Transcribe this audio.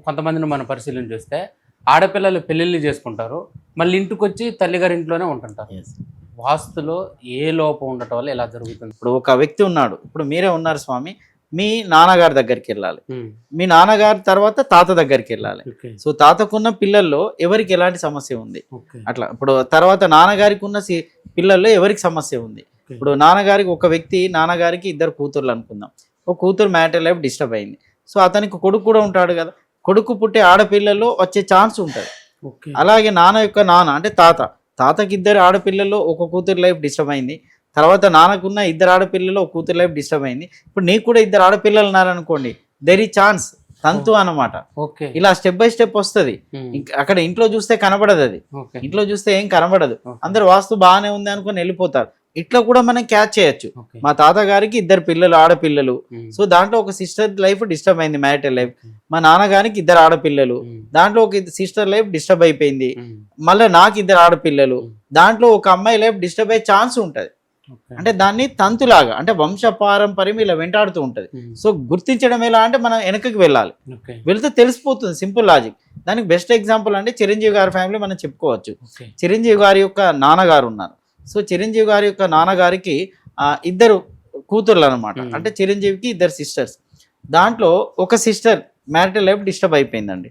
కొంతమందిని మనం పరిశీలన చూస్తే ఆడపిల్లలు పెళ్ళిళ్ళు చేసుకుంటారు, మళ్ళీ ఇంటికొచ్చి తల్లిగారి ఇంట్లోనే ఉంటుంటారు. Yes. వాస్తులో ఏ లోపం ఉండటం వల్ల ఇలా జరుగుతుంది? ఇప్పుడు ఒక వ్యక్తి ఉన్నాడు, ఇప్పుడు మీరే ఉన్నారు స్వామి, మీ నాన్నగారి దగ్గరికి వెళ్ళాలి, మీ నాన్నగారి తర్వాత తాత దగ్గరికి వెళ్ళాలి. ఓకే. సో తాతకున్న పిల్లల్లో ఎవరికి ఎలాంటి సమస్య ఉంది, ఓకే. అట్లా ఇప్పుడు తర్వాత నాన్నగారికి ఉన్న పిల్లల్లో ఎవరికి సమస్య ఉంది. ఇప్పుడు నాన్నగారికి ఒక వ్యక్తి, నాన్నగారికి ఇద్దరు కూతుర్లు అనుకుందాం, ఒక కూతురు మ్యాటర్ లైఫ్ డిస్టర్బ్ అయింది. సో అతనికి కొడుకు కూడా ఉంటాడు కదా, కొడుకు పుట్టే ఆడపిల్లల్లో వచ్చే ఛాన్స్ ఉంటుంది. ఓకే. అలాగే నాన్న యొక్క నాన్న అంటే తాతకి ఇద్దరు ఆడపిల్లల్లో ఒక కూతురు లైఫ్ డిస్టర్బ్ అయింది, తర్వాత నాన్నకున్న ఇద్దరు ఆడపిల్లలు ఒక కూతురు లైఫ్ డిస్టర్బ్ అయింది. ఇప్పుడు నీకు కూడా ఇద్దరు ఆడపిల్లలు ఉన్నారనుకోండి, దెర్ ఈ ఛాన్స్, తంతు అన్నమాట. ఓకే. ఇలా స్టెప్ బై స్టెప్ వస్తుంది. అక్కడ ఇంట్లో చూస్తే కనబడదు, అది ఓకే. ఇంట్లో చూస్తే ఏం కనబడదు, ఓకే. అందరు వాస్తు బాగానే ఉంది అనుకుని వెళ్ళిపోతారు. ఇట్లా కూడా మనం క్యాచ్ చేయొచ్చు. ఓకే. మా తాతగారికి ఇద్దరు పిల్లలు ఆడపిల్లలు, ఉమ్. సో దాంట్లో ఒక సిస్టర్ లైఫ్ డిస్టర్బ్ అయింది, మ్యారిటల్ లైఫ్. మా నాన్నగారికి ఇద్దరు ఆడపిల్లలు, దాంట్లో ఒక సిస్టర్ లైఫ్ డిస్టర్బ్ అయిపోయింది. మళ్ళీ నాకు ఇద్దరు ఆడపిల్లలు, దాంట్లో ఒక అమ్మాయి లైఫ్ డిస్టర్బ్ అయ్యే ఛాన్స్ ఉంటుంది. అంటే దాన్ని తంతులాగా, అంటే వంశ పారంపర్యం ఇలా వెంటాడుతూ ఉంటుంది. సో గుర్తించడం ఎలా అంటే మనం వెనకకి వెళ్ళాలి, వెళితే తెలిసిపోతుంది, సింపుల్ లాజిక్. దానికి బెస్ట్ ఎగ్జాంపుల్ అంటే చిరంజీవి గారి ఫ్యామిలీ మనం చెప్పుకోవచ్చు. చిరంజీవి గారి యొక్క నాన్నగారు ఉన్నారు. సో చిరంజీవి గారి యొక్క నాన్నగారికి ఇద్దరు కూతుర్లు అనమాట, అంటే చిరంజీవికి ఇద్దరు సిస్టర్స్. దాంట్లో ఒక సిస్టర్ మ్యారిటల్ లైఫ్ డిస్టర్బ్ అయిపోయిందండి.